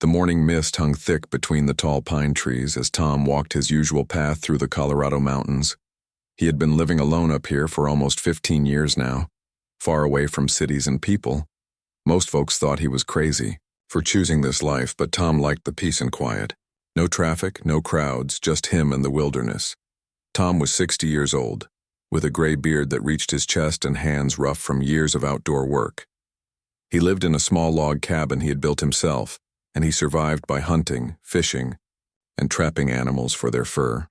morning mist hung thick between the tall pine trees as Tom walked his usual path through the Colorado mountains. He had been living alone up here for almost 15 years now, far away from cities and people. Most folks thought he was crazy for choosing this life, but Tom liked the peace and quiet. No traffic, no crowds, just him and the wilderness. Tom was 60 years old, with a gray beard that reached his chest and hands rough from years of outdoor work. He lived in a small log cabin he had built himself, and he survived by hunting, fishing, and trapping animals for their fur.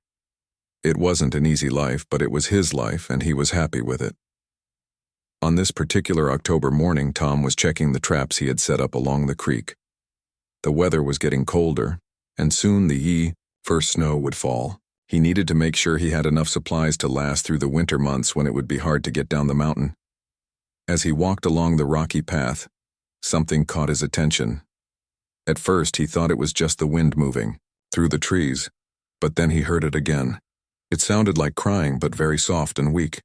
It wasn't an easy life, but it was his life, and he was happy with it. On this particular October morning, Tom was checking the traps he had set up along the creek. The weather was getting colder, and soon the first snow would fall. He needed to make sure he had enough supplies to last through the winter months when it would be hard to get down the mountain. As he walked along the rocky path, something caught his attention. At first, he thought it was just the wind moving through the trees, but then he heard it again. It sounded like crying, but very soft and weak.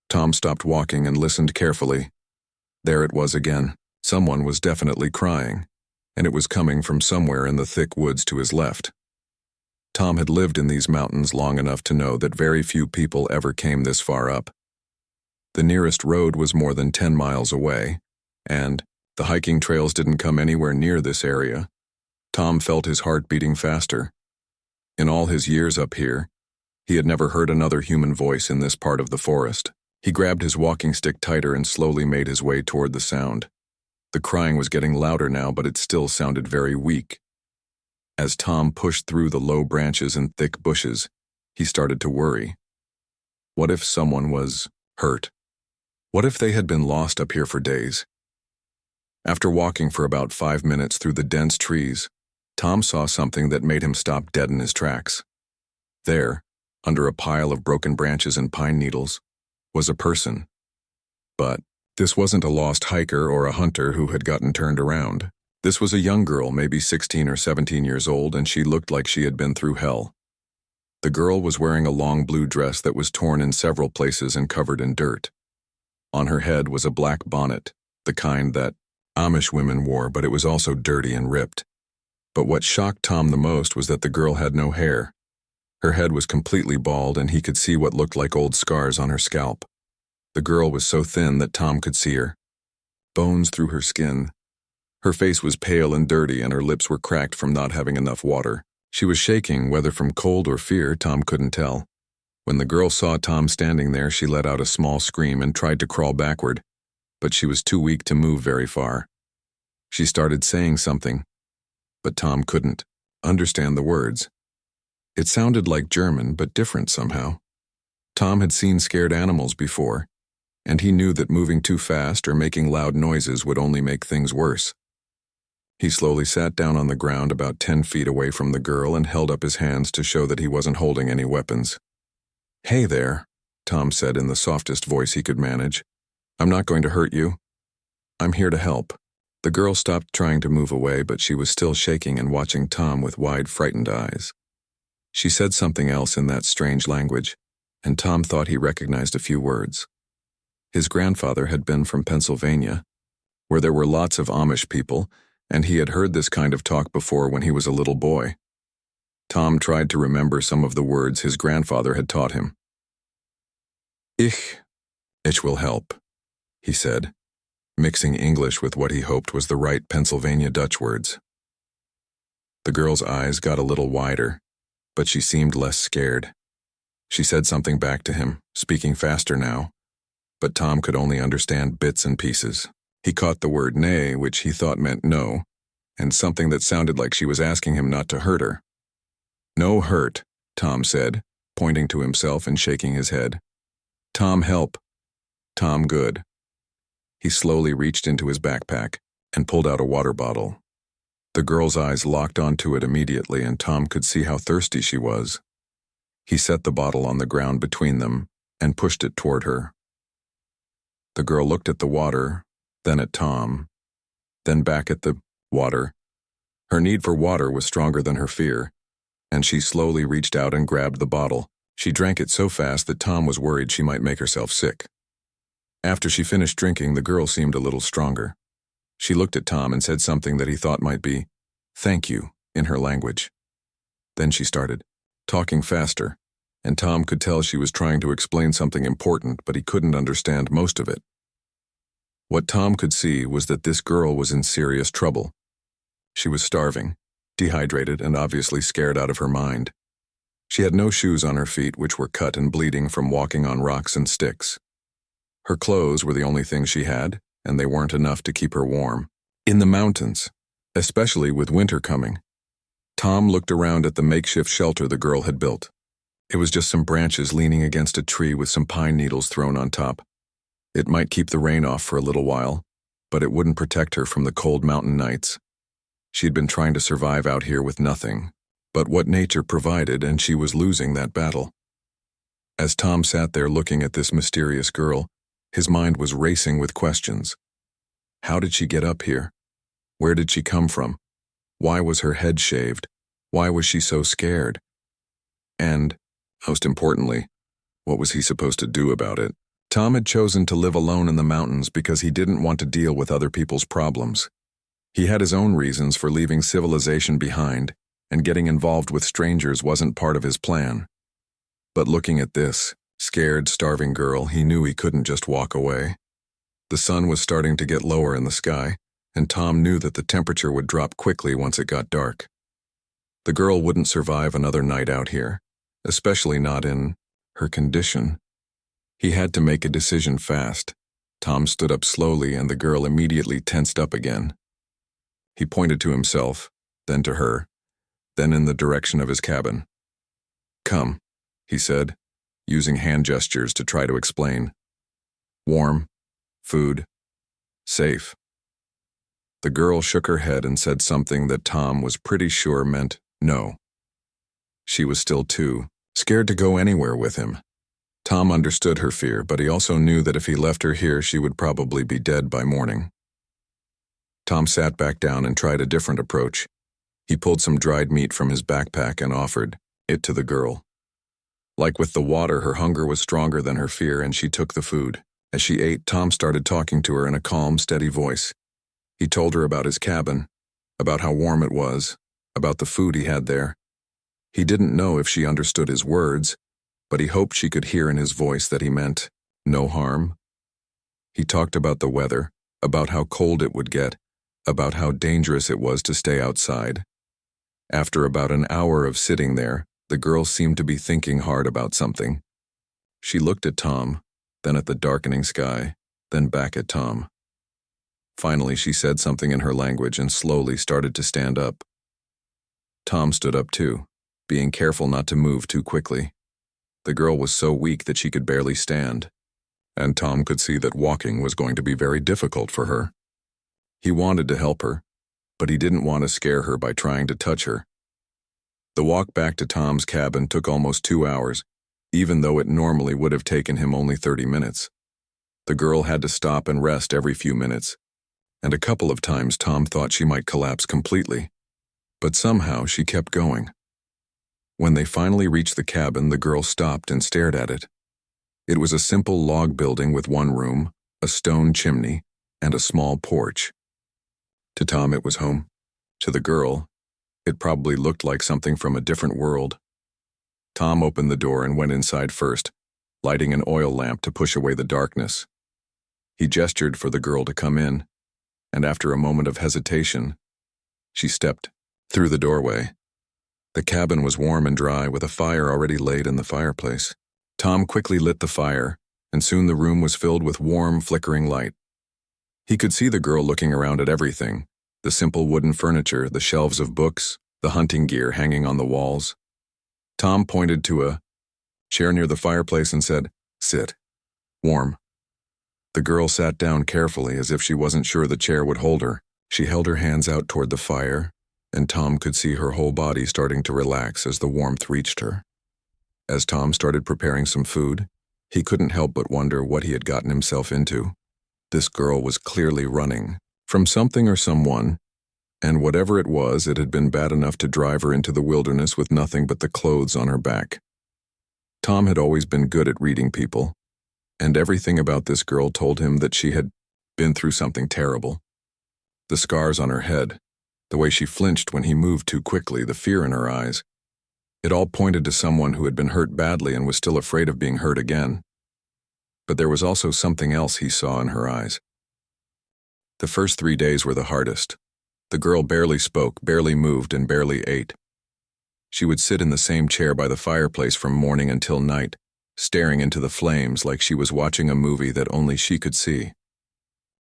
Tom stopped walking and listened carefully. There it was again. Someone was definitely crying, and it was coming from somewhere in the thick woods to his left. Tom had lived in these mountains long enough to know that very few people ever came this far up. The nearest road was more than 10 miles away, and the hiking trails didn't come anywhere near this area. Tom felt his heart beating faster. In all his years up here, he had never heard another human voice in this part of the forest. He grabbed his walking stick tighter and slowly made his way toward the sound. The crying was getting louder now, but it still sounded very weak. As Tom pushed through the low branches and thick bushes, he started to worry. What if someone was hurt? What if they had been lost up here for days? After walking for about 5 minutes through the dense trees, Tom saw something that made him stop dead in his tracks. There, under a pile of broken branches and pine needles, was a person. But this wasn't a lost hiker or a hunter who had gotten turned around. This was a young girl, maybe 16 or 17 years old, and she looked like she had been through hell. The girl was wearing a long blue dress that was torn in several places and covered in dirt. On her head was a black bonnet, the kind that Amish women wore, but it was also dirty and ripped. But what shocked Tom the most was that the girl had no hair. Her head was completely bald, and he could see what looked like old scars on her scalp. The girl was so thin that Tom could see her bones through her skin. Her face was pale and dirty, and her lips were cracked from not having enough water. She was shaking, whether from cold or fear, Tom couldn't tell. When the girl saw Tom standing there, she let out a small scream and tried to crawl backward, but she was too weak to move very far. She started saying something, but Tom couldn't understand the words. It sounded like German, but different somehow. Tom had seen scared animals before, and he knew that moving too fast or making loud noises would only make things worse. He slowly sat down on the ground about 10 feet away from the girl and held up his hands to show that he wasn't holding any weapons. "Hey there," Tom said in the softest voice he could manage. "I'm not going to hurt you. I'm here to help." The girl stopped trying to move away, but she was still shaking and watching Tom with wide, frightened eyes. She said something else in that strange language, and Tom thought he recognized a few words. His grandfather had been from Pennsylvania, where there were lots of Amish people, and he had heard this kind of talk before when he was a little boy. Tom tried to remember some of the words his grandfather had taught him. Ich will help," he said, mixing English with what he hoped was the right Pennsylvania Dutch words. The girl's eyes got a little wider, but she seemed less scared. She said something back to him, speaking faster now, but Tom could only understand bits and pieces. He caught the word nay, which he thought meant no, and something that sounded like she was asking him not to hurt her. "No hurt," Tom said, pointing to himself and shaking his head. "Tom help. Tom good." He slowly reached into his backpack and pulled out a water bottle. The girl's eyes locked onto it immediately, and Tom could see how thirsty she was. He set the bottle on the ground between them and pushed it toward her. The girl looked at the water, then at Tom, then back at the water. Her need for water was stronger than her fear, and she slowly reached out and grabbed the bottle. She drank it so fast that Tom was worried she might make herself sick. After she finished drinking, the girl seemed a little stronger. She looked at Tom and said something that he thought might be, "Thank you," in her language. Then she started, talking faster, and Tom could tell she was trying to explain something important, but he couldn't understand most of it. What Tom could see was that this girl was in serious trouble. She was starving, dehydrated, and obviously scared out of her mind. She had no shoes on her feet, which were cut and bleeding from walking on rocks and sticks. Her clothes were the only thing she had, and they weren't enough to keep her warm. In the mountains, especially with winter coming, Tom looked around at the makeshift shelter the girl had built. It was just some branches leaning against a tree with some pine needles thrown on top. It might keep the rain off for a little while, but it wouldn't protect her from the cold mountain nights. She'd been trying to survive out here with nothing but what nature provided, and she was losing that battle. As Tom sat there looking at this mysterious girl, his mind was racing with questions. How did she get up here? Where did she come from? Why was her head shaved? Why was she so scared? And, most importantly, what was he supposed to do about it? Tom had chosen to live alone in the mountains because he didn't want to deal with other people's problems. He had his own reasons for leaving civilization behind, and getting involved with strangers wasn't part of his plan. But looking at this scared, starving girl, he knew he couldn't just walk away. The sun was starting to get lower in the sky, and Tom knew that the temperature would drop quickly once it got dark. The girl wouldn't survive another night out here, especially not in her condition. He had to make a decision fast. Tom stood up slowly, and the girl immediately tensed up again. He pointed to himself, then to her, then in the direction of his cabin. "Come," he said, using hand gestures to try to explain. "Warm, food, safe." The girl shook her head and said something that Tom was pretty sure meant no. She was still too scared to go anywhere with him. Tom understood her fear, but he also knew that if he left her here, she would probably be dead by morning. Tom sat back down and tried a different approach. He pulled some dried meat from his backpack and offered it to the girl. Like with the water, her hunger was stronger than her fear, and she took the food. As she ate, Tom started talking to her in a calm, steady voice. He told her about his cabin, about how warm it was, about the food he had there. He didn't know if she understood his words, but he hoped she could hear in his voice that he meant no harm. He talked about the weather, about how cold it would get, about how dangerous it was to stay outside. After about an hour of sitting there, the girl seemed to be thinking hard about something. She looked at Tom, then at the darkening sky, then back at Tom. Finally, she said something in her language and slowly started to stand up. Tom stood up too, being careful not to move too quickly. The girl was so weak that she could barely stand, and Tom could see that walking was going to be very difficult for her. He wanted to help her, but he didn't want to scare her by trying to touch her. The walk back to Tom's cabin took almost 2 hours, even though it normally would have taken him only 30 minutes. The girl had to stop and rest every few minutes, and a couple of times Tom thought she might collapse completely. But somehow she kept going. When they finally reached the cabin, the girl stopped and stared at it. It was a simple log building with one room, a stone chimney, and a small porch. To Tom, it was home. To the girl, it probably looked like something from a different world. Tom opened the door and went inside first, lighting an oil lamp to push away the darkness. He gestured for the girl to come in, and after a moment of hesitation, she stepped through the doorway. The cabin was warm and dry, with a fire already laid in the fireplace. Tom quickly lit the fire, and soon the room was filled with warm, flickering light. He could see the girl looking around at everything: the simple wooden furniture, the shelves of books, the hunting gear hanging on the walls. Tom pointed to a chair near the fireplace and said, "Sit. Warm." The girl sat down carefully, as if she wasn't sure the chair would hold her. She held her hands out toward the fire, and Tom could see her whole body starting to relax as the warmth reached her. As Tom started preparing some food, he couldn't help but wonder what he had gotten himself into. This girl was clearly running from something or someone, and whatever it was, it had been bad enough to drive her into the wilderness with nothing but the clothes on her back. Tom had always been good at reading people, and everything about this girl told him that she had been through something terrible. The scars on her head, the way she flinched when he moved too quickly, the fear in her eyes. It all pointed to someone who had been hurt badly and was still afraid of being hurt again. But there was also something else he saw in her eyes. The first 3 days were the hardest. The girl barely spoke, barely moved, and barely ate. She would sit in the same chair by the fireplace from morning until night, staring into the flames like she was watching a movie that only she could see.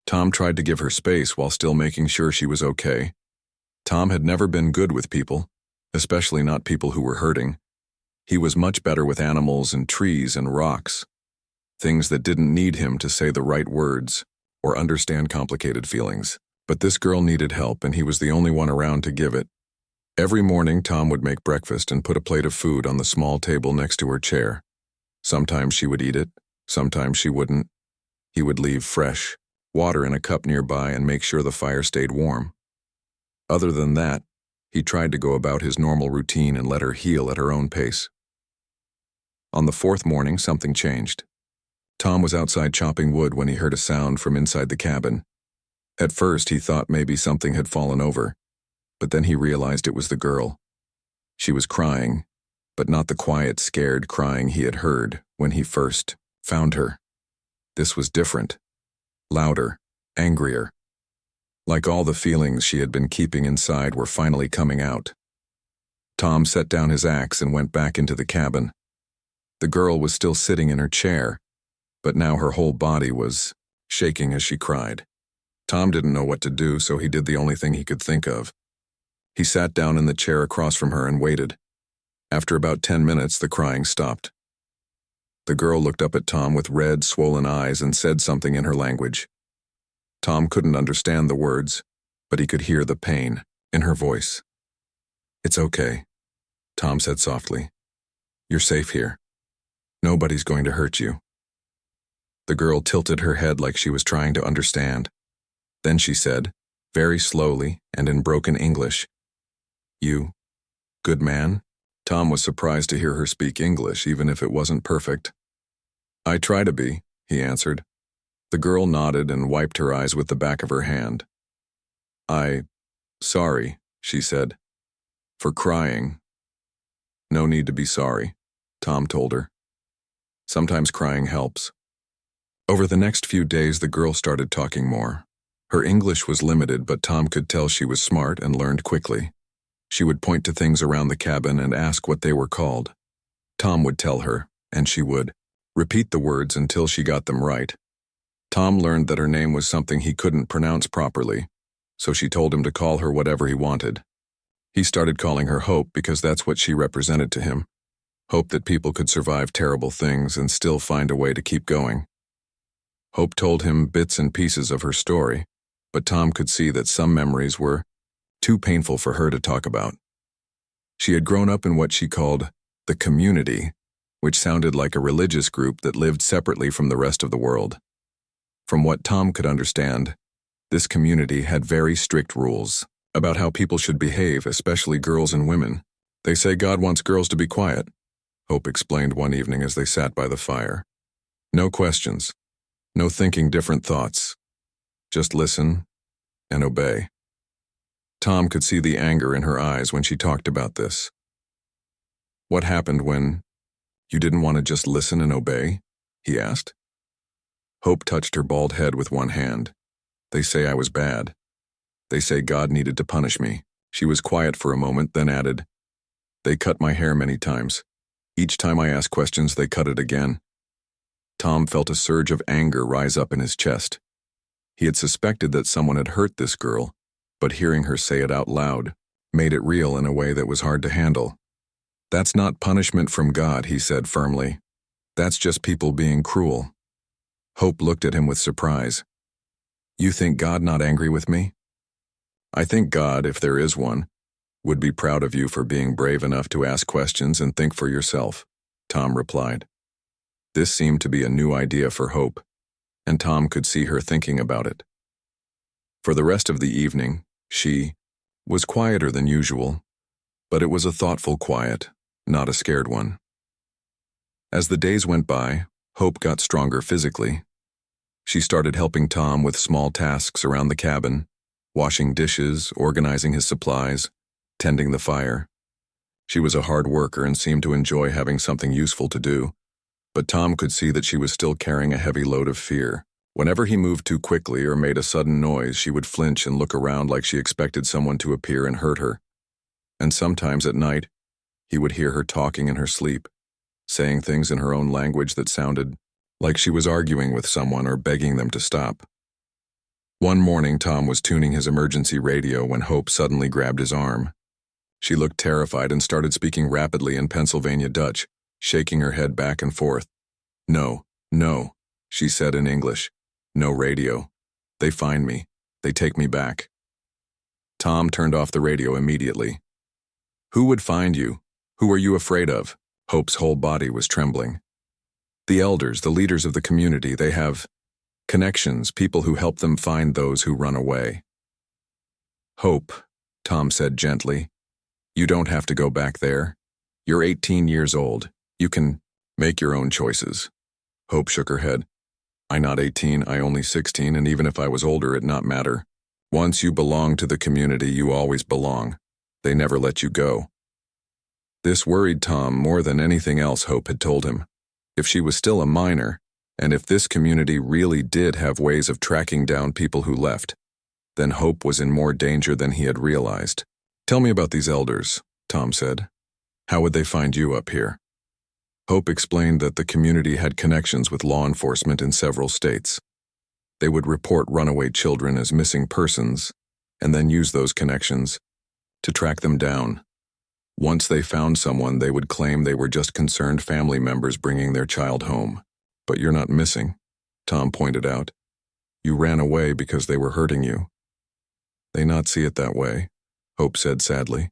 Tom tried to give her space while still making sure she was okay. Tom had never been good with people, especially not people who were hurting. He was much better with animals and trees and rocks, things that didn't need him to say the right words or understand complicated feelings. But this girl needed help, and he was the only one around to give it. Every morning, Tom would make breakfast and put a plate of food on the small table next to her chair. Sometimes she would eat it, sometimes she wouldn't. He would leave fresh water in a cup nearby and make sure the fire stayed warm. Other than that, he tried to go about his normal routine and let her heal at her own pace. On the 4th morning, something changed. Tom was outside chopping wood when he heard a sound from inside the cabin. At first, he thought maybe something had fallen over, but then he realized it was the girl. She was crying, but not the quiet, scared crying he had heard when he first found her. This was different, louder, angrier. Like all the feelings she had been keeping inside were finally coming out. Tom set down his axe and went back into the cabin. The girl was still sitting in her chair, but now her whole body was shaking as she cried. Tom didn't know what to do, so he did the only thing he could think of. He sat down in the chair across from her and waited. After about 10 minutes, the crying stopped. The girl looked up at Tom with red, swollen eyes and said something in her language. Tom couldn't understand the words, but he could hear the pain in her voice. "It's okay," Tom said softly. "You're safe here. Nobody's going to hurt you." The girl tilted her head like she was trying to understand. Then she said, very slowly and in broken English, "You, good man?" Tom was surprised to hear her speak English, even if it wasn't perfect. "I try to be," he answered. The girl nodded and wiped her eyes with the back of her hand. Sorry," she said, "for crying." "No need to be sorry," Tom told her. "Sometimes crying helps." Over the next few days, the girl started talking more. Her English was limited, but Tom could tell she was smart and learned quickly. She would point to things around the cabin and ask what they were called. Tom would tell her, and she would repeat the words until she got them right. Tom learned that her name was something he couldn't pronounce properly, so she told him to call her whatever he wanted. He started calling her Hope because that's what she represented to him. Hope that people could survive terrible things and still find a way to keep going. Hope told him bits and pieces of her story, but Tom could see that some memories were too painful for her to talk about. She had grown up in what she called the community, which sounded like a religious group that lived separately from the rest of the world. From what Tom could understand, this community had very strict rules about how people should behave, especially girls and women. "They say God wants girls to be quiet," Hope explained one evening as they sat by the fire. "No questions, no thinking different thoughts. Just listen and obey." Tom could see the anger in her eyes when she talked about this. "What happened when you didn't want to just listen and obey?" he asked. Hope touched her bald head with one hand. "They say I was bad. They say God needed to punish me." She was quiet for a moment, then added, "They cut my hair many times. Each time I asked questions, they cut it again." Tom felt a surge of anger rise up in his chest. He had suspected that someone had hurt this girl, but hearing her say it out loud made it real in a way that was hard to handle. "That's not punishment from God," he said firmly. "That's just people being cruel." Hope looked at him with surprise. "You think God not angry with me?" "I think God, if there is one, would be proud of you for being brave enough to ask questions and think for yourself," Tom replied. This seemed to be a new idea for Hope, and Tom could see her thinking about it. For the rest of the evening, she was quieter than usual, but it was a thoughtful quiet, not a scared one. As the days went by, Hope got stronger physically. She started helping Tom with small tasks around the cabin, washing dishes, organizing his supplies, tending the fire. She was a hard worker and seemed to enjoy having something useful to do, but Tom could see that she was still carrying a heavy load of fear. Whenever he moved too quickly or made a sudden noise, she would flinch and look around like she expected someone to appear and hurt her. And sometimes at night, he would hear her talking in her sleep, saying things in her own language that sounded like she was arguing with someone or begging them to stop. One morning, Tom was tuning his emergency radio when Hope suddenly grabbed his arm. She looked terrified and started speaking rapidly in Pennsylvania Dutch, shaking her head back and forth. "No, no," she said in English. "No radio. They find me. They take me back." Tom turned off the radio immediately. "Who would find you? Who are you afraid of?" Hope's whole body was trembling. "The elders, the leaders of the community, they have connections, people who help them find those who run away." "Hope," Tom said gently, "you don't have to go back there. You're 18 years old. You can make your own choices." Hope shook her head. "I not 18, I only 16, and even if I was older, it not matter. Once you belong to the community, you always belong. They never let you go." This worried Tom more than anything else Hope had told him. If she was still a minor, and if this community really did have ways of tracking down people who left, then Hope was in more danger than he had realized. "Tell me about these elders," Tom said. "How would they find you up here?" Hope explained that the community had connections with law enforcement in several states. They would report runaway children as missing persons, and then use those connections to track them down. Once they found someone, they would claim they were just concerned family members bringing their child home. "But you're not missing," Tom pointed out. "You ran away because they were hurting you." "They not see it that way," Hope said sadly.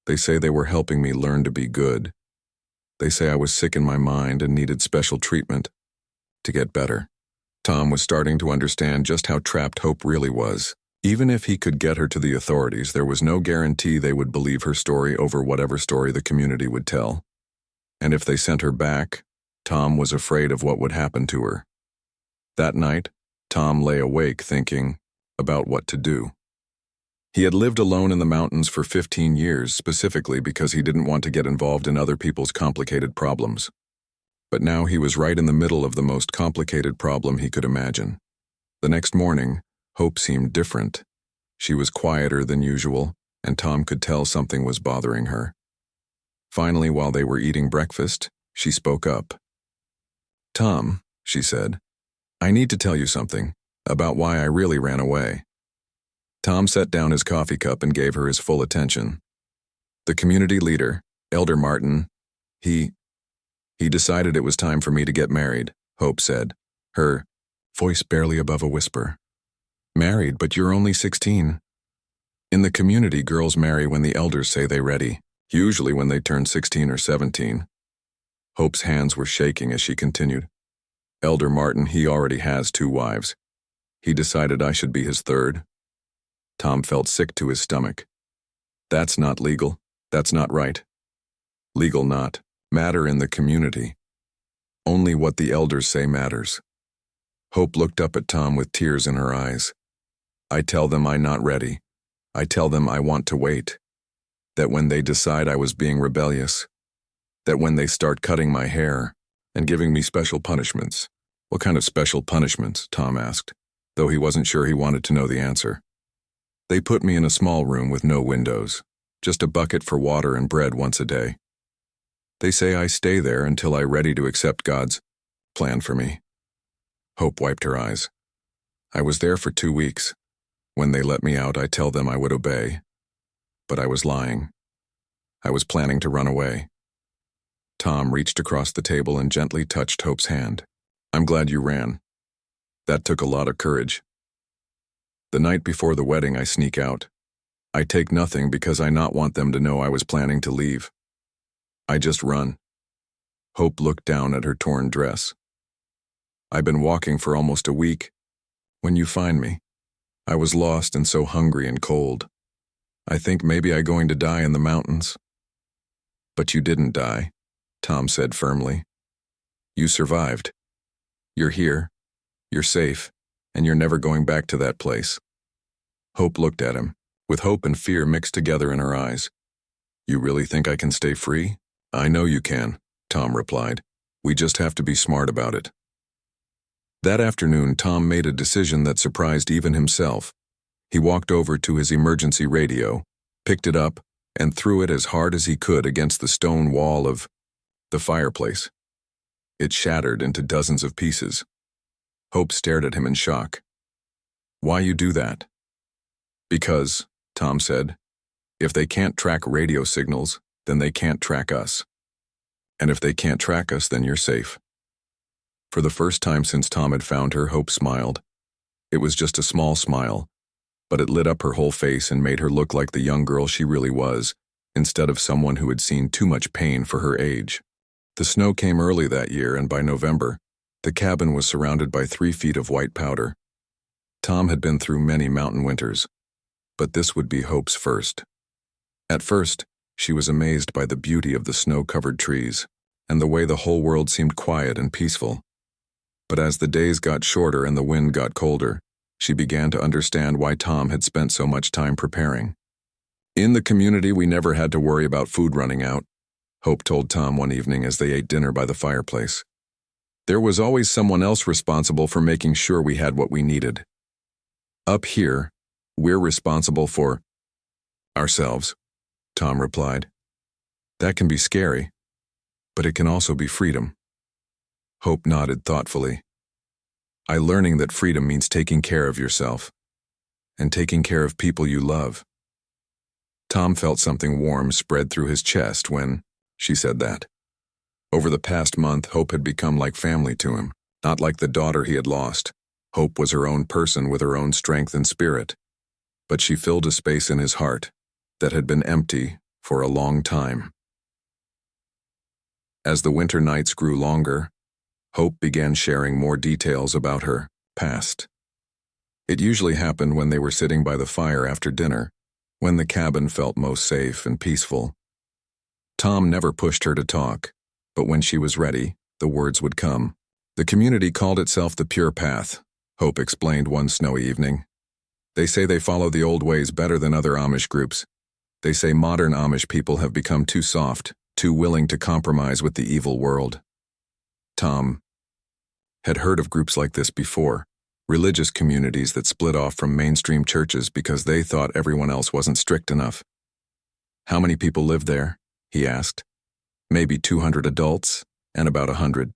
"They say they were helping me learn to be good. They say I was sick in my mind and needed special treatment to get better." Tom was starting to understand just how trapped Hope really was. Even if he could get her to the authorities, there was no guarantee they would believe her story over whatever story the community would tell. And if they sent her back, Tom was afraid of what would happen to her. That night, Tom lay awake thinking about what to do. He had lived alone in the mountains for 15 years, specifically because he didn't want to get involved in other people's complicated problems. But now he was right in the middle of the most complicated problem he could imagine. The next morning, Hope seemed different. She was quieter than usual, and Tom could tell something was bothering her. Finally, while they were eating breakfast, she spoke up. "Tom," she said, "I need to tell you something about why I really ran away." Tom set down his coffee cup and gave her his full attention. "The community leader, Elder Martin, he decided it was time for me to get married," Hope said, her voice barely above a whisper. "Married, but you're only 16. In the community, girls marry when the elders say they're ready, usually when they turn 16 or 17. Hope's hands were shaking as she continued. "Elder Martin, he already has 2 wives. He decided I should be his third." Tom felt sick to his stomach. "That's not legal. That's not right. Legal not. Matter in the community. Only what the elders say matters." Hope looked up at Tom with tears in her eyes. "I tell them I'm not ready. I tell them I want to wait. That when they decide I was being rebellious, that when they start cutting my hair and giving me special punishments." "What kind of special punishments?" Tom asked, though he wasn't sure he wanted to know the answer. "They put me in a small room with no windows, just a bucket for water and bread once a day. They say I stay there until I'm ready to accept God's plan for me." Hope wiped her eyes. "I was there for 2 weeks. When they let me out, I tell them I would obey. But I was lying. I was planning to run away." Tom reached across the table and gently touched Hope's hand. "I'm glad you ran. That took a lot of courage. The night before the wedding, I sneak out. I take nothing because I not want them to know I was planning to leave. I just run." Hope looked down at her torn dress. "I've been walking for almost a week. When you find me, I was lost and so hungry and cold. I think maybe I'm going to die in the mountains." "But you didn't die," Tom said firmly. "You survived. You're here, you're safe, and you're never going back to that place." Hope looked at him, with hope and fear mixed together in her eyes. You really think I can stay free? I know you can, Tom replied. We just have to be smart about it. That afternoon, Tom made a decision that surprised even himself. He walked over to his emergency radio, picked it up, and threw it as hard as he could against the stone wall of the fireplace. It shattered into dozens of pieces. Hope stared at him in shock. Why you do that? Because, Tom said, if they can't track radio signals, then they can't track us. And if they can't track us, then you're safe. For the first time since Tom had found her, Hope smiled. It was just a small smile, but it lit up her whole face and made her look like the young girl she really was, instead of someone who had seen too much pain for her age. The snow came early that year, and by November, the cabin was surrounded by 3 feet of white powder. Tom had been through many mountain winters, but this would be Hope's first. At first, she was amazed by the beauty of the snow-covered trees and the way the whole world seemed quiet and peaceful. But as the days got shorter and the wind got colder, she began to understand why Tom had spent so much time preparing. In the community, we never had to worry about food running out, Hope told Tom one evening as they ate dinner by the fireplace. There was always someone else responsible for making sure we had what we needed. Up here, we're responsible for ourselves, Tom replied. That can be scary, but it can also be freedom. Hope nodded thoughtfully. Learning that freedom means taking care of yourself and taking care of people you love. Tom felt something warm spread through his chest when she said that. Over the past month, Hope had become like family to him, not like the daughter he had lost. Hope was her own person with her own strength and spirit, but she filled a space in his heart that had been empty for a long time. As the winter nights grew longer, Hope began sharing more details about her past. It usually happened when they were sitting by the fire after dinner, when the cabin felt most safe and peaceful. Tom never pushed her to talk, but when she was ready, the words would come. The community called itself the Pure Path, Hope explained one snowy evening. They say they follow the old ways better than other Amish groups. They say modern Amish people have become too soft, too willing to compromise with the evil world. Tom had heard of groups like this before, religious communities that split off from mainstream churches because they thought everyone else wasn't strict enough. How many people live there? He asked. Maybe 200 adults and about 100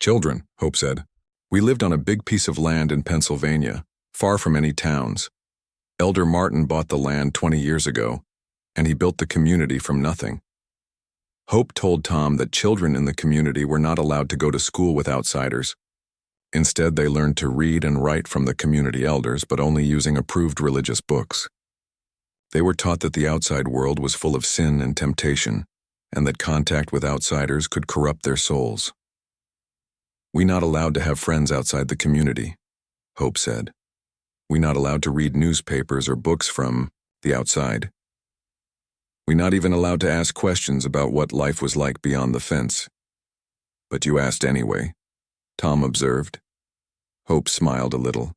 children, Hope said. We lived on a big piece of land in Pennsylvania, far from any towns. Elder Martin bought the land 20 years ago, and he built the community from nothing. Hope told Tom that children in the community were not allowed to go to school with outsiders. Instead, they learned to read and write from the community elders, but only using approved religious books. They were taught that the outside world was full of sin and temptation, and that contact with outsiders could corrupt their souls. "We're not allowed to have friends outside the community," Hope said. "We're not allowed to read newspapers or books from the outside. We're not even allowed to ask questions about what life was like beyond the fence." "But you asked anyway," Tom observed. Hope smiled a little.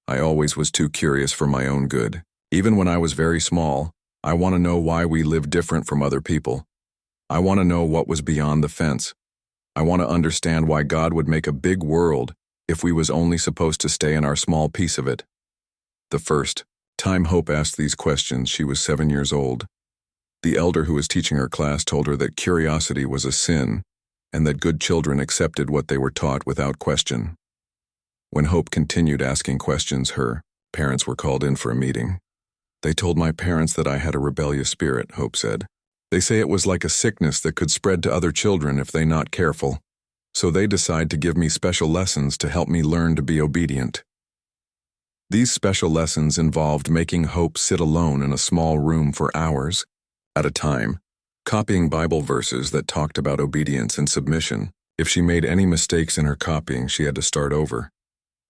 "I always was too curious for my own good. Even when I was very small, I want to know why we live different from other people. I want to know what was beyond the fence. I want to understand why God would make a big world if we was only supposed to stay in our small piece of it." The first time Hope asked these questions, she was 7 years old. The elder who was teaching her class told her that curiosity was a sin and that good children accepted what they were taught without question. When Hope continued asking questions, her parents were called in for a meeting. "They told my parents that I had a rebellious spirit," Hope said. "They say it was like a sickness that could spread to other children if they not careful. So they decide to give me special lessons to help me learn to be obedient." These special lessons involved making Hope sit alone in a small room for hours at a time, copying Bible verses that talked about obedience and submission. If she made any mistakes in her copying, she had to start over.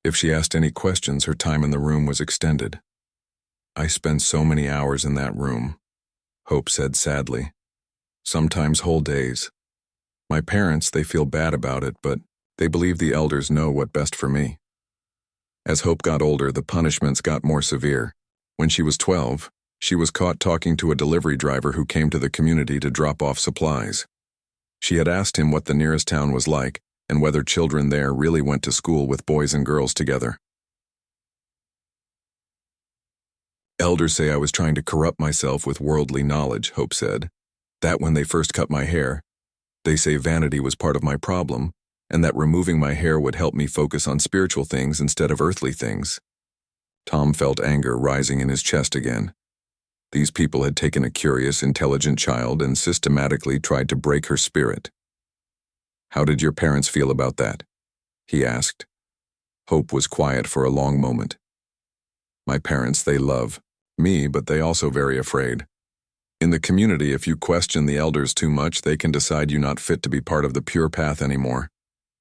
If she asked any questions, her time in the room was extended. "I spend so many hours in that room," Hope said sadly. "Sometimes whole days. My parents, they feel bad about it, but they believe the elders know what's best for me." As Hope got older, the punishments got more severe. When she was 12, she was caught talking to a delivery driver who came to the community to drop off supplies. She had asked him what the nearest town was like and whether children there really went to school with boys and girls together. Elders say I was trying to corrupt myself with worldly knowledge, Hope said. That when they first cut my hair, they say vanity was part of my problem, and that removing my hair would help me focus on spiritual things instead of earthly things. Tom felt anger rising in his chest again. These people had taken a curious, intelligent child and systematically tried to break her spirit. How did your parents feel about that? He asked. Hope was quiet for a long moment. My parents, they love me, but they also very afraid. In the community, if you question the elders too much, they can decide you're not fit to be part of the pure path anymore.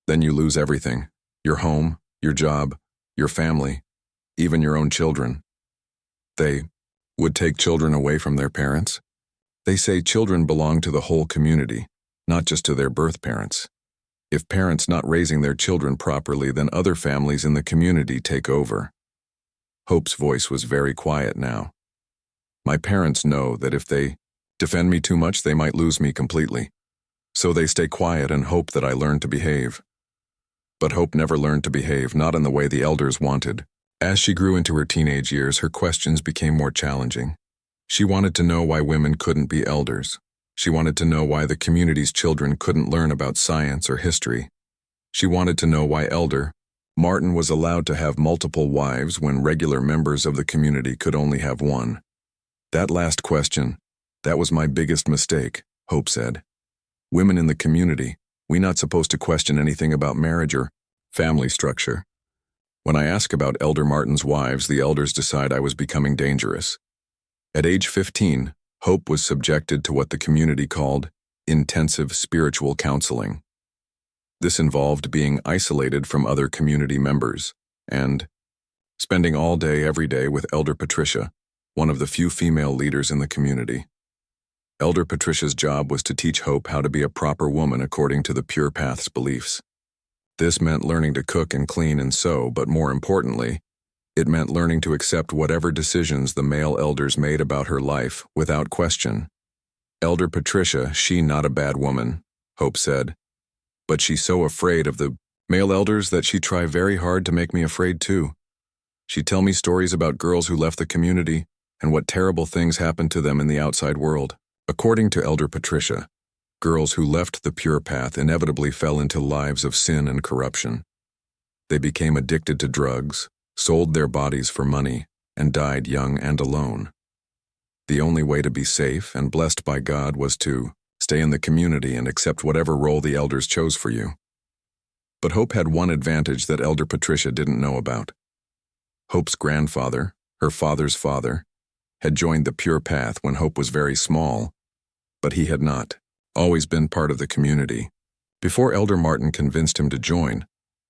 Then you lose everything. Your home, your job, your family, even your own children. They would take children away from their parents. They say children belong to the whole community, not just to their birth parents. If parents not raising their children properly, then other families in the community take over. Hope's voice was very quiet now. My parents know that if they defend me too much, they might lose me completely. So they stay quiet and hope that I learn to behave. But Hope never learned to behave, not in the way the elders wanted. As she grew into her teenage years, her questions became more challenging. She wanted to know why women couldn't be elders. She wanted to know why the community's children couldn't learn about science or history. She wanted to know why Elder Martin was allowed to have multiple wives when regular members of the community could only have one. That last question, that was my biggest mistake, Hope said. Women in the community, we not supposed to question anything about marriage or family structure. When I ask about Elder Martin's wives, the elders decide I was becoming dangerous. At age 15, Hope was subjected to what the community called intensive spiritual counseling. This involved being isolated from other community members and spending all day every day with Elder Patricia, one of the few female leaders in the community. Elder Patricia's job was to teach Hope how to be a proper woman according to the Pure Path's beliefs. This meant learning to cook and clean and sew, but more importantly, it meant learning to accept whatever decisions the male elders made about her life without question. Elder Patricia, she not a bad woman, Hope said, but she's so afraid of the male elders that she try very hard to make me afraid too. She'd tell me stories about girls who left the community and what terrible things happened to them in the outside world. According to Elder Patricia, girls who left the pure path inevitably fell into lives of sin and corruption. They became addicted to drugs, sold their bodies for money, and died young and alone. The only way to be safe and blessed by God was to stay in the community and accept whatever role the elders chose for you. But Hope had one advantage that Elder Patricia didn't know about. Hope's grandfather, her father's father, had joined the pure path when Hope was very small, but he had not always been part of the community. Before Elder Martin convinced him to join,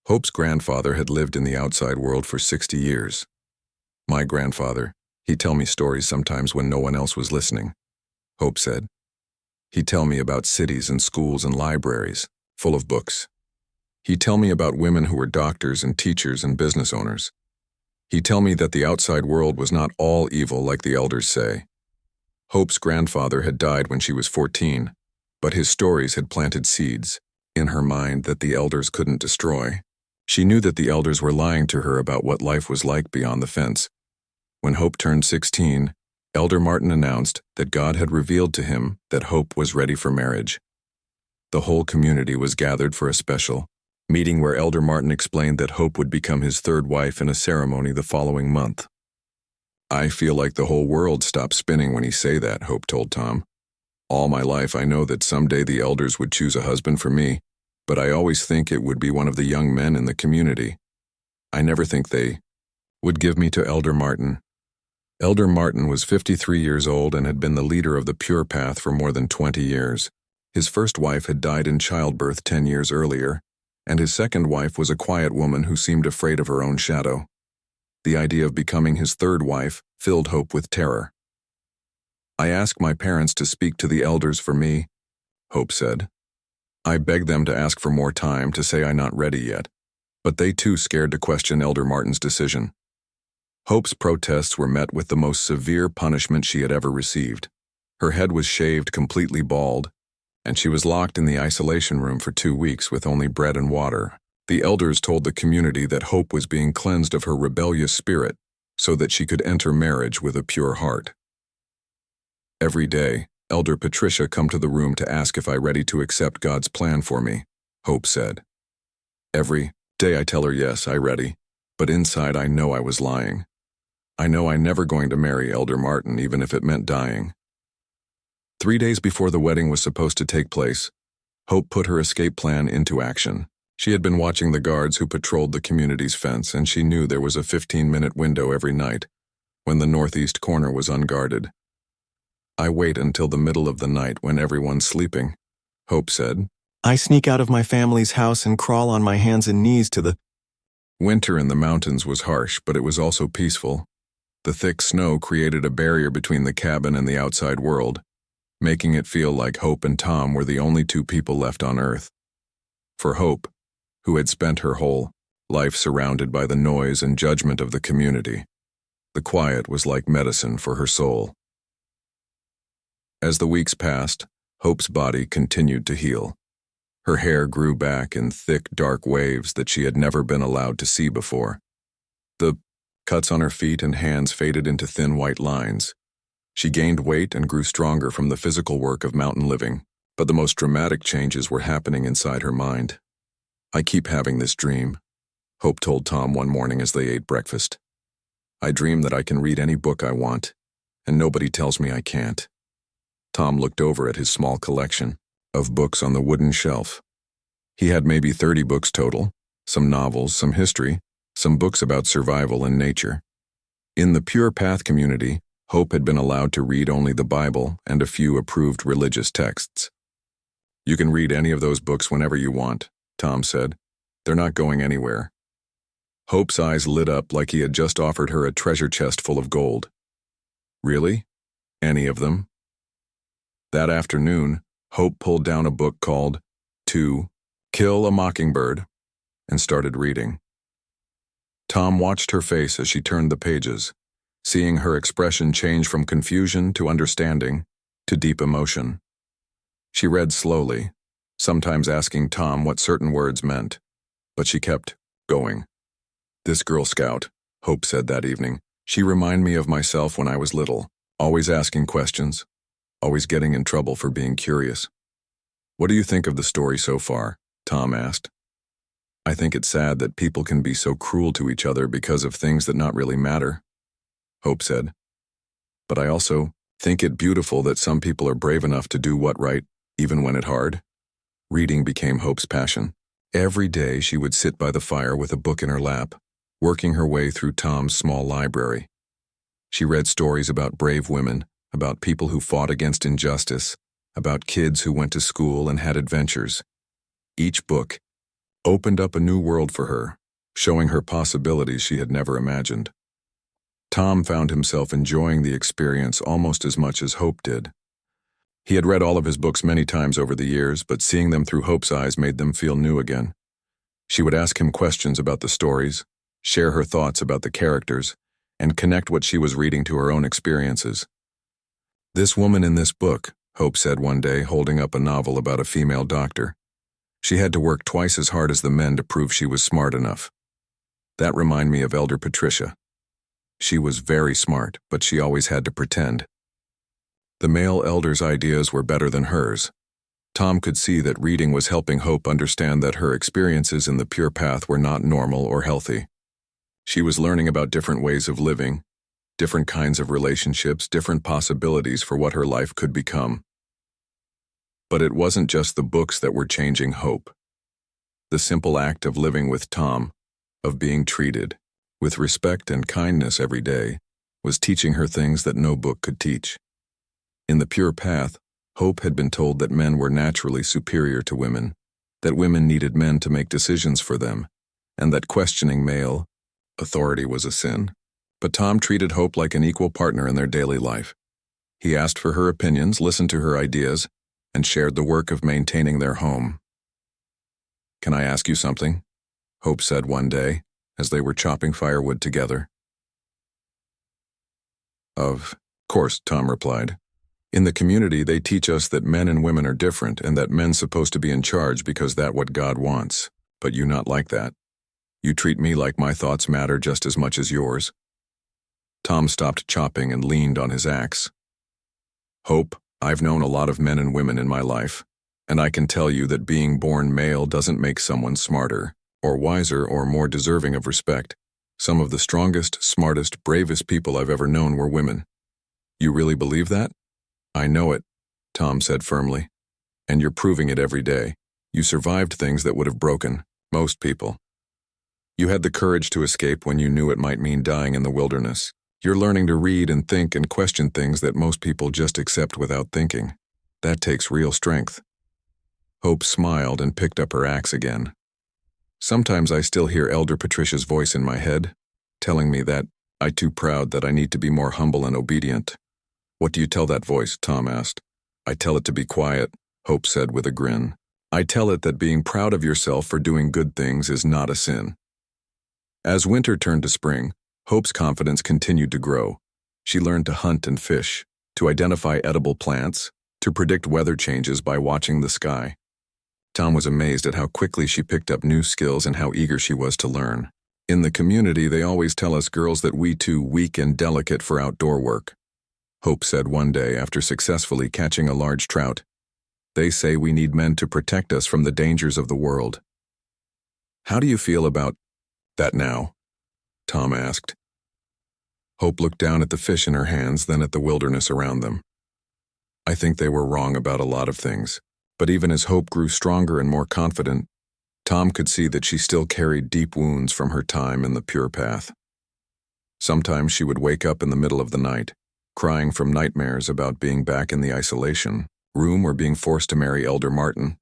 Hope's grandfather had lived in the outside world for 60 years. My grandfather, he'd tell me stories sometimes when no one else was listening, Hope said. He'd tell me about cities and schools and libraries, full of books. He'd tell me about women who were doctors and teachers and business owners. He'd tell me that the outside world was not all evil like the elders say. Hope's grandfather had died when she was 14, but his stories had planted seeds in her mind that the elders couldn't destroy. She knew that the elders were lying to her about what life was like beyond the fence. When Hope turned 16, Elder Martin announced that God had revealed to him that Hope was ready for marriage. The whole community was gathered for a special meeting where Elder Martin explained that Hope would become his third wife in a ceremony the following month. I feel like the whole world stopped spinning when he say that, Hope told Tom. All my life I know that someday the elders would choose a husband for me, but I always think it would be one of the young men in the community. I never think they would give me to Elder Martin. Elder Martin was 53 years old and had been the leader of the Pure Path for more than 20 years. His first wife had died in childbirth 10 years earlier, and his second wife was a quiet woman who seemed afraid of her own shadow. The idea of becoming his third wife filled Hope with terror. I asked my parents to speak to the elders for me, Hope said. I begged them to ask for more time, to say I'm not ready yet. But they too scared to question Elder Martin's decision. Hope's protests were met with the most severe punishment she had ever received. Her head was shaved completely bald, and she was locked in the isolation room for 2 weeks with only bread and water. The elders told the community that Hope was being cleansed of her rebellious spirit so that she could enter marriage with a pure heart. Every day, Elder Patricia come to the room to ask if I ready to accept God's plan for me, Hope said. Every day I tell her yes, I ready, but inside I know I was lying. I know I never going to marry Elder Martin even if it meant dying. 3 days before the wedding was supposed to take place, Hope put her escape plan into action. She had been watching the guards who patrolled the community's fence, and she knew there was a 15-minute window every night when the northeast corner was unguarded. I wait until the middle of the night when everyone's sleeping, Hope said. I sneak out of my family's house and crawl on my hands and knees to the... Winter in the mountains was harsh, but it was also peaceful. The thick snow created a barrier between the cabin and the outside world, making it feel like Hope and Tom were the only 2 people left on Earth. For Hope, who had spent her whole life surrounded by the noise and judgment of the community, the quiet was like medicine for her soul. As the weeks passed, Hope's body continued to heal. Her hair grew back in thick, dark waves that she had never been allowed to see before. The cuts on her feet and hands faded into thin white lines. She gained weight and grew stronger from the physical work of mountain living, but the most dramatic changes were happening inside her mind. I keep having this dream, Hope told Tom one morning as they ate breakfast. I dream that I can read any book I want, and nobody tells me I can't. Tom looked over at his small collection of books on the wooden shelf. He had maybe 30 books total, some novels, some history, some books about survival and nature. In the Pure Path community, Hope had been allowed to read only the Bible and a few approved religious texts. You can read any of those books whenever you want, Tom said. They're not going anywhere. Hope's eyes lit up like he had just offered her a treasure chest full of gold. Really? Any of them? That afternoon, Hope pulled down a book called To Kill a Mockingbird and started reading. Tom watched her face as she turned the pages, seeing her expression change from confusion to understanding to deep emotion. She read slowly, sometimes asking Tom what certain words meant, but she kept going. This Girl Scout, Hope said that evening, she reminded me of myself when I was little, always asking questions, always getting in trouble for being curious. What do you think of the story so far? Tom asked. I think it's sad that people can be so cruel to each other because of things that not really matter, Hope said. But I also think it beautiful that some people are brave enough to do what right, even when it's hard. Reading became Hope's passion. Every day she would sit by the fire with a book in her lap, working her way through Tom's small library. She read stories about brave women, about people who fought against injustice, about kids who went to school and had adventures. Each book opened up a new world for her, showing her possibilities she had never imagined. Tom found himself enjoying the experience almost as much as Hope did. He had read all of his books many times over the years, but seeing them through Hope's eyes made them feel new again. She would ask him questions about the stories, share her thoughts about the characters, and connect what she was reading to her own experiences. This woman in this book, Hope said one day, holding up a novel about a female doctor. She had to work twice as hard as the men to prove she was smart enough. That reminded me of Elder Patricia. She was very smart, but she always had to pretend. The male elder's ideas were better than hers. Tom could see that reading was helping Hope understand that her experiences in the Pure Path were not normal or healthy. She was learning about different ways of living, different kinds of relationships, different possibilities for what her life could become. But it wasn't just the books that were changing Hope. The simple act of living with Tom, of being treated with respect and kindness every day, was teaching her things that no book could teach. In the Pure Path, Hope had been told that men were naturally superior to women, that women needed men to make decisions for them, and that questioning male authority was a sin. But Tom treated Hope like an equal partner in their daily life. He asked for her opinions, listened to her ideas, and shared the work of maintaining their home. "Can I ask you something?" Hope said one day, as they were chopping firewood together. Of course, Tom replied. In the community, they teach us that men and women are different and that men's supposed to be in charge because that's what God wants. But you not like that. You treat me like my thoughts matter just as much as yours. Tom stopped chopping and leaned on his axe. Hope, I've known a lot of men and women in my life, and I can tell you that being born male doesn't make someone smarter, or wiser, or more deserving of respect. Some of the strongest, smartest, bravest people I've ever known were women. You really believe that? I know it, Tom said firmly. And you're proving it every day. You survived things that would have broken most people. You had the courage to escape when you knew it might mean dying in the wilderness. You're learning to read and think and question things that most people just accept without thinking. That takes real strength. Hope smiled and picked up her axe again. Sometimes I still hear Elder Patricia's voice in my head, telling me that I'm too proud, that I need to be more humble and obedient. What do you tell that voice? Tom asked. I tell it to be quiet, Hope said with a grin. I tell it that being proud of yourself for doing good things is not a sin. As winter turned to spring, Hope's confidence continued to grow. She learned to hunt and fish, to identify edible plants, to predict weather changes by watching the sky. Tom was amazed at how quickly she picked up new skills and how eager she was to learn. In the community, they always tell us girls that we too weak and delicate for outdoor work, Hope said one day after successfully catching a large trout. They say we need men to protect us from the dangers of the world. How do you feel about that now? Tom asked. Hope looked down at the fish in her hands, then at the wilderness around them. I think they were wrong about a lot of things, but even as Hope grew stronger and more confident, Tom could see that she still carried deep wounds from her time in the pure path. Sometimes she would wake up in the middle of the night, crying from nightmares about being back in the isolation room or being forced to marry Elder Martin.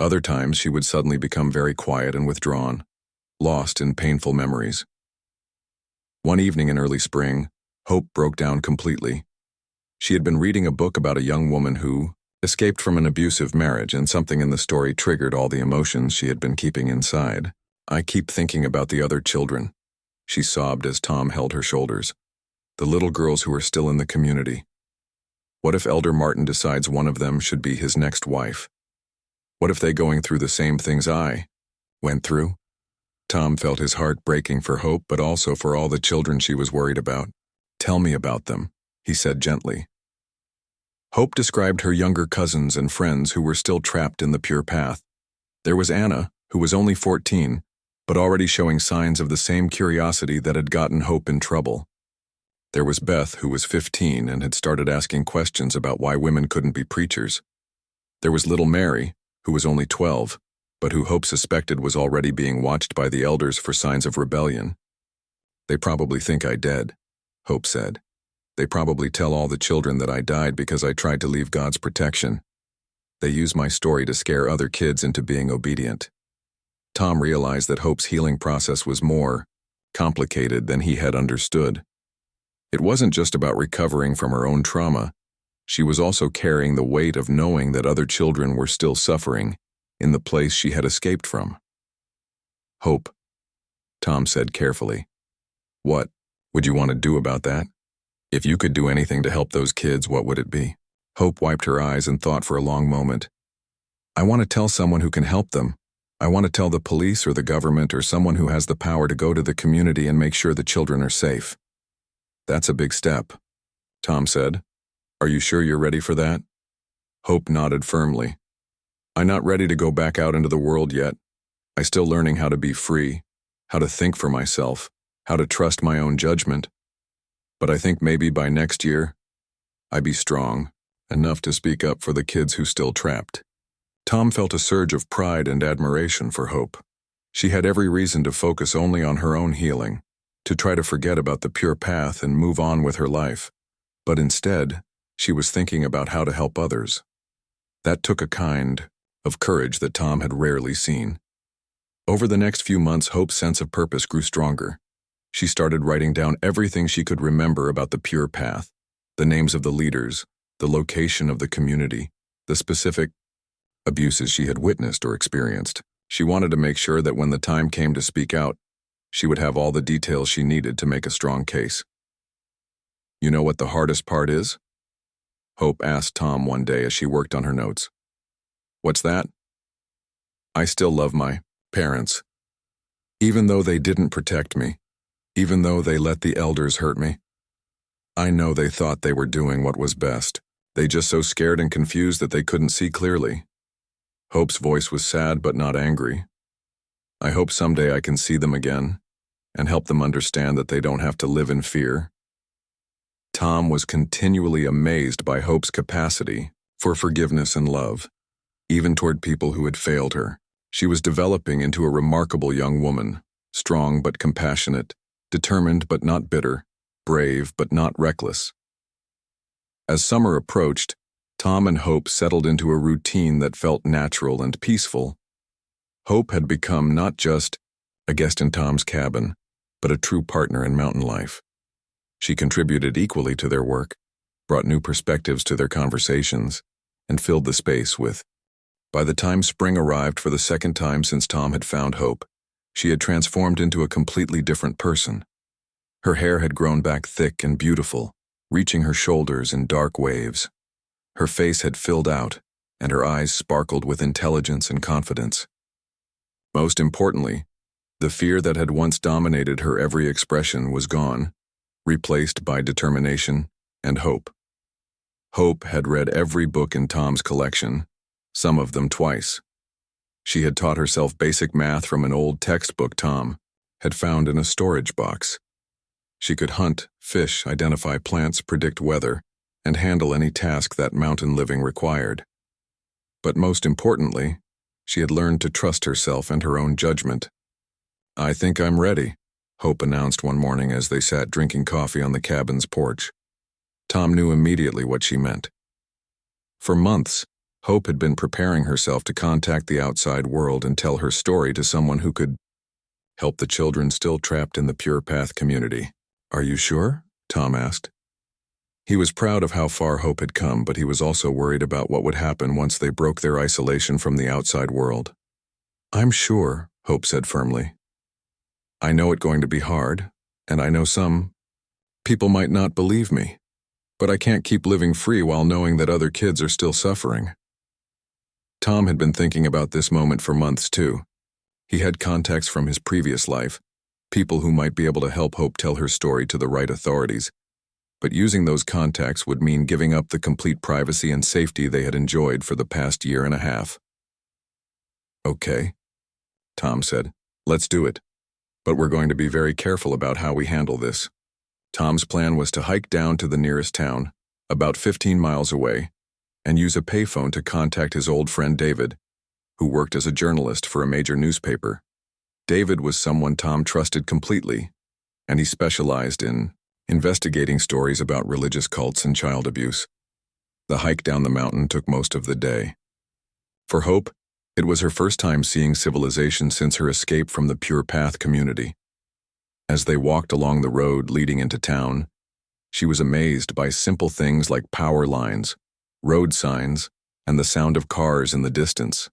Other times she would suddenly become very quiet and withdrawn, lost in painful memories. One evening in early spring, Hope broke down completely. She had been reading a book about a young woman who escaped from an abusive marriage, and something in the story triggered all the emotions she had been keeping inside. I keep thinking about the other children, she sobbed as Tom held her shoulders. The little girls who are still in the community. What if Elder Martin decides one of them should be his next wife? What if they're going through the same things I went through? Tom felt his heart breaking for Hope, but also for all the children she was worried about. Tell me about them, he said gently. Hope described her younger cousins and friends who were still trapped in the pure path. There was Anna, who was only 14, but already showing signs of the same curiosity that had gotten Hope in trouble. There was Beth, who was 15 and had started asking questions about why women couldn't be preachers. There was little Mary, who was only 12, but who Hope suspected was already being watched by the elders for signs of rebellion. They probably think I dead, Hope said. They probably tell all the children that I died because I tried to leave God's protection. They use my story to scare other kids into being obedient. Tom realized that Hope's healing process was more complicated than he had understood. It wasn't just about recovering from her own trauma. She was also carrying the weight of knowing that other children were still suffering in the place she had escaped from. Hope, Tom said carefully. What would you want to do about that? If you could do anything to help those kids, what would it be? Hope wiped her eyes and thought for a long moment. I want to tell someone who can help them. I want to tell the police or the government or someone who has the power to go to the community and make sure the children are safe. That's a big step, Tom said. Are you sure you're ready for that? Hope nodded firmly. I'm not ready to go back out into the world yet. I'm still learning how to be free, how to think for myself, how to trust my own judgment. But I think maybe by next year, I'd be strong enough to speak up for the kids who still trapped. Tom felt a surge of pride and admiration for Hope. She had every reason to focus only on her own healing, to try to forget about the pure path and move on with her life. But instead, she was thinking about how to help others. That took a kind of courage that Tom had rarely seen. Over the next few months, Hope's sense of purpose grew stronger. She started writing down everything she could remember about the pure path, the names of the leaders, the location of the community, the specific abuses she had witnessed or experienced. She wanted to make sure that when the time came to speak out, she would have all the details she needed to make a strong case. "You know what the hardest part is?" Hope asked Tom one day as she worked on her notes. "What's that?" "I still love my parents. Even though they didn't protect me, even though they let the elders hurt me. I know they thought they were doing what was best. They just so scared and confused that they couldn't see clearly." Hope's voice was sad but not angry. "I hope someday I can see them again and help them understand that they don't have to live in fear." Tom was continually amazed by Hope's capacity for forgiveness and love, even toward people who had failed her. She was developing into a remarkable young woman, strong but compassionate, determined but not bitter, brave but not reckless. As summer approached, Tom and Hope settled into a routine that felt natural and peaceful. Hope had become not just a guest in Tom's cabin, but a true partner in mountain life. She contributed equally to their work, brought new perspectives to their conversations, and filled the space with. By the time spring arrived for the second time since Tom had found Hope, she had transformed into a completely different person. Her hair had grown back thick and beautiful, reaching her shoulders in dark waves. Her face had filled out, and her eyes sparkled with intelligence and confidence. Most importantly, the fear that had once dominated her every expression was gone, replaced by determination and hope. Hope had read every book in Tom's collection, some of them twice. She had taught herself basic math from an old textbook Tom had found in a storage box. She could hunt, fish, identify plants, predict weather, and handle any task that mountain living required. But most importantly, she had learned to trust herself and her own judgment. "I think I'm ready," Hope announced one morning as they sat drinking coffee on the cabin's porch. Tom knew immediately what she meant. For months, Hope had been preparing herself to contact the outside world and tell her story to someone who could help the children still trapped in the Pure Path community. "Are you sure?" Tom asked. He was proud of how far Hope had come, but he was also worried about what would happen once they broke their isolation from the outside world. "I'm sure," Hope said firmly. "I know it's going to be hard, and I know some people might not believe me, but I can't keep living free while knowing that other kids are still suffering." Tom had been thinking about this moment for months too. He had contacts from his previous life, people who might be able to help Hope tell her story to the right authorities, but using those contacts would mean giving up the complete privacy and safety they had enjoyed for the past year and a half. "Okay," Tom said, "let's do it. But we're going to be very careful about how we handle this." Tom's plan was to hike down to the nearest town, about 15 miles away, and use a payphone to contact his old friend David, who worked as a journalist for a major newspaper. David was someone Tom trusted completely, and he specialized in investigating stories about religious cults and child abuse. The hike down the mountain took most of the day. For Hope, it was her first time seeing civilization since her escape from the Pure Path community. As they walked along the road leading into town, she was amazed by simple things like power lines, road signs, and the sound of cars in the distance.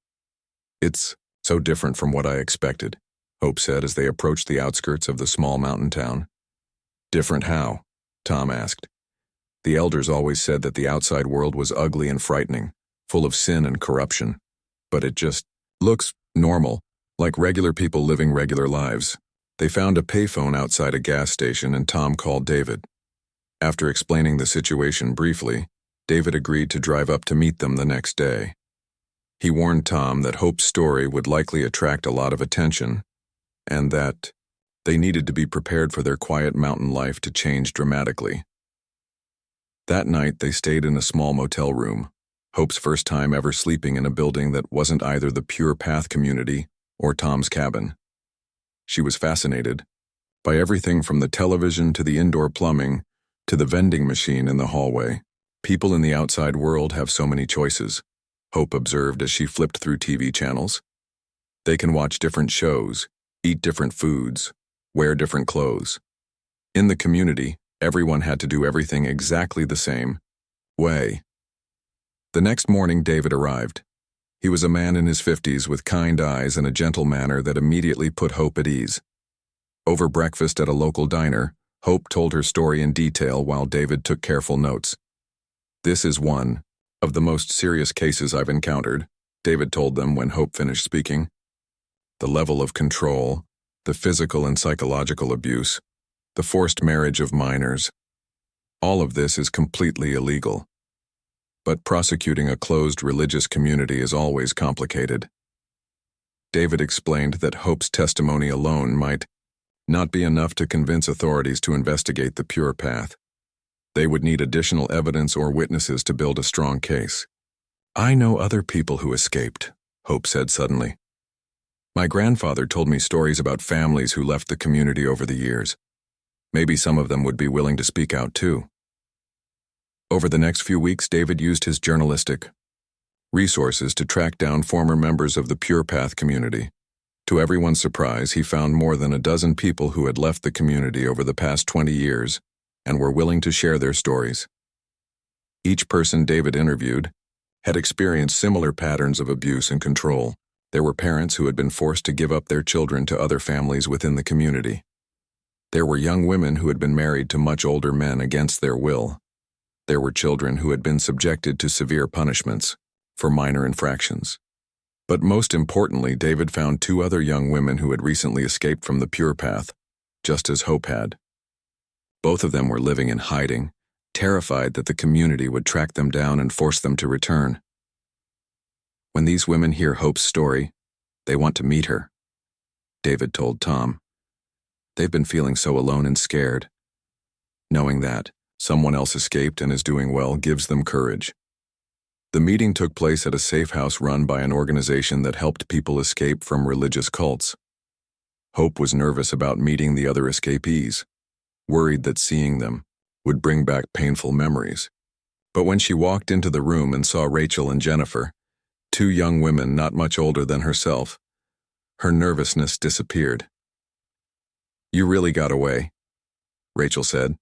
"It's so different from what I expected," Hope said as they approached the outskirts of the small mountain town. "Different how?" Tom asked. The elders always said that the outside world was ugly and frightening, full of sin and corruption. But it just looks normal, like regular people living regular lives. They found a payphone outside a gas station and Tom called David. After explaining the situation briefly, David agreed to drive up to meet them the next day. He warned Tom that Hope's story would likely attract a lot of attention, and that they needed to be prepared for their quiet mountain life to change dramatically. That night, they stayed in a small motel room, Hope's first time ever sleeping in a building that wasn't either the Pure Path community or Tom's cabin. She was fascinated by everything from the television to the indoor plumbing to the vending machine in the hallway. "People in the outside world have so many choices," Hope observed as she flipped through TV channels. "They can watch different shows, eat different foods, wear different clothes. In the community, everyone had to do everything exactly the same way." The next morning, David arrived. He was a man in his 50s with kind eyes and a gentle manner that immediately put Hope at ease. Over breakfast at a local diner, Hope told her story in detail while David took careful notes. "This is one of the most serious cases I've encountered," David told them when Hope finished speaking. "The level of control, the physical and psychological abuse, the forced marriage of minors, all of this is completely illegal. But prosecuting a closed religious community is always complicated." David explained that Hope's testimony alone might not be enough to convince authorities to investigate the Pure Path. They would need additional evidence or witnesses to build a strong case. "I know other people who escaped," Hope said suddenly. "My grandfather told me stories about families who left the community over the years. Maybe some of them would be willing to speak out too." Over the next few weeks, David used his journalistic resources to track down former members of the Pure Path community. To everyone's surprise, he found more than a dozen people who had left the community over the past 20 years and were willing to share their stories. Each person David interviewed had experienced similar patterns of abuse and control. There were parents who had been forced to give up their children to other families within the community. There were young women who had been married to much older men against their will. There were children who had been subjected to severe punishments for minor infractions. But most importantly, David found 2 other young women who had recently escaped from the Pure Path, just as Hope had. Both of them were living in hiding, terrified that the community would track them down and force them to return. When these women hear Hope's story, they want to meet her, David told Tom. They've been feeling so alone and scared. Knowing that someone else escaped and is doing well gives them courage. The meeting took place at a safe house run by an organization that helped people escape from religious cults. Hope was nervous about meeting the other escapees, worried that seeing them would bring back painful memories. But when she walked into the room and saw Rachel and Jennifer, 2 young women not much older than herself, her nervousness disappeared. "You really got away," Rachel said,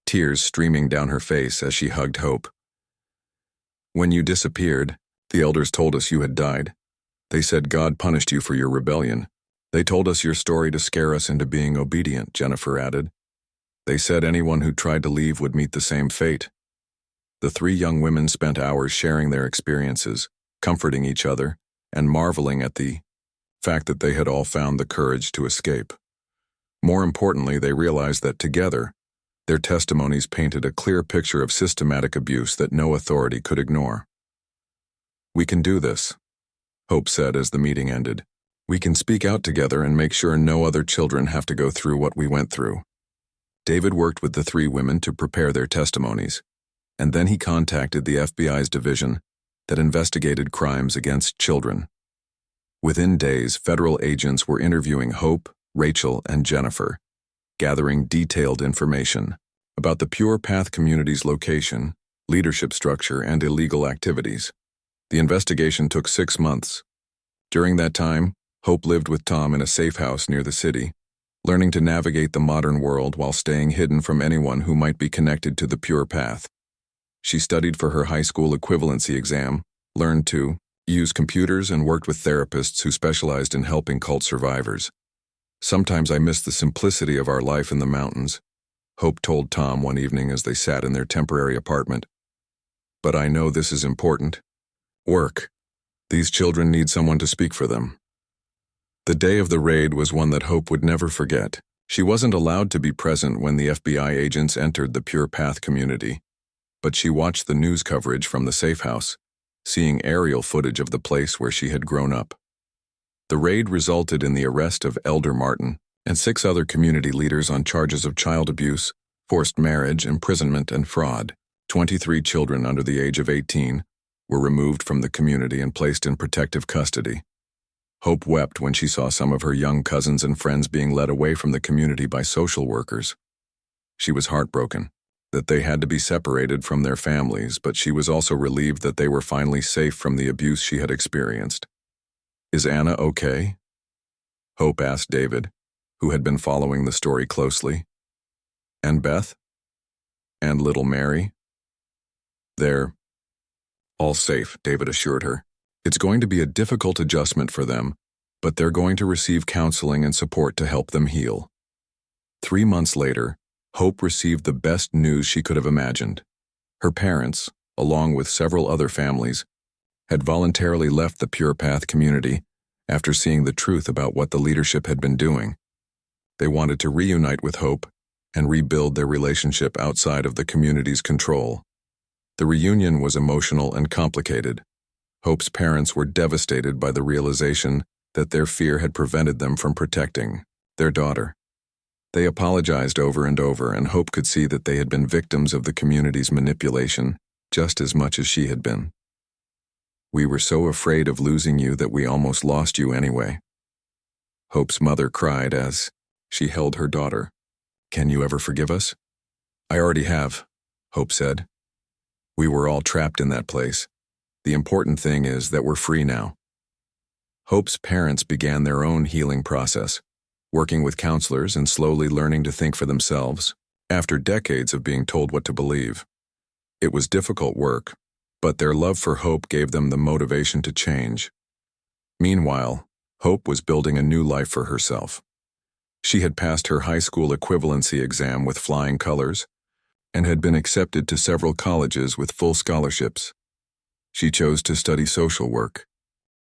tears streaming down her face as she hugged Hope. "When you disappeared, the elders told us you had died. They said God punished you for your rebellion. They told us your story to scare us into being obedient," Jennifer added. "They said anyone who tried to leave would meet the same fate." The 3 young women spent hours sharing their experiences, comforting each other, and marveling at the fact that they had all found the courage to escape. More importantly, they realized that together, their testimonies painted a clear picture of systematic abuse that no authority could ignore. "We can do this," Hope said as the meeting ended. "We can speak out together and make sure no other children have to go through what we went through." David worked with the 3 women to prepare their testimonies, and then he contacted the FBI's division that investigated crimes against children. Within days, federal agents were interviewing Hope, Rachel, and Jennifer, gathering detailed information about the Pure Path community's location, leadership structure, and illegal activities. The investigation took 6 months. During that time, Hope lived with Tom in a safe house near the city, learning to navigate the modern world while staying hidden from anyone who might be connected to the Pure Path. She studied for her high school equivalency exam, learned to use computers, and worked with therapists who specialized in helping cult survivors. "Sometimes I miss the simplicity of our life in the mountains," Hope told Tom one evening as they sat in their temporary apartment. "But I know this is important. Work. These children need someone to speak for them." The day of the raid was one that Hope would never forget. She wasn't allowed to be present when the FBI agents entered the Pure Path community, but she watched the news coverage from the safe house, seeing aerial footage of the place where she had grown up. The raid resulted in the arrest of Elder Martin and 6 other community leaders on charges of child abuse, forced marriage, imprisonment, and fraud. 23 children under the age of 18 were removed from the community and placed in protective custody. Hope wept when she saw some of her young cousins and friends being led away from the community by social workers. She was heartbroken that they had to be separated from their families, but she was also relieved that they were finally safe from the abuse she had experienced. "Is Anna okay?" Hope asked David, who had been following the story closely. "And Beth? And little Mary?" "They're all safe," David assured her, It's going to be a difficult adjustment for them, but they're going to receive counseling and support to help them heal. 3 months later, Hope received the best news she could have imagined. Her parents, along with several other families, had voluntarily left the Pure Path community after seeing the truth about what the leadership had been doing. They wanted to reunite with Hope and rebuild their relationship outside of the community's control. The reunion was emotional and complicated. Hope's parents were devastated by the realization that their fear had prevented them from protecting their daughter. They apologized over and over, and Hope could see that they had been victims of the community's manipulation just as much as she had been. "We were so afraid of losing you that we almost lost you anyway," Hope's mother cried as she held her daughter. "Can you ever forgive us?" "I already have," Hope said. "We were all trapped in that place. The important thing is that we're free now." Hope's parents began their own healing process, working with counselors and slowly learning to think for themselves, after decades of being told what to believe. It was difficult work, but their love for Hope gave them the motivation to change. Meanwhile, Hope was building a new life for herself. She had passed her high school equivalency exam with flying colors and had been accepted to several colleges with full scholarships. She chose to study social work,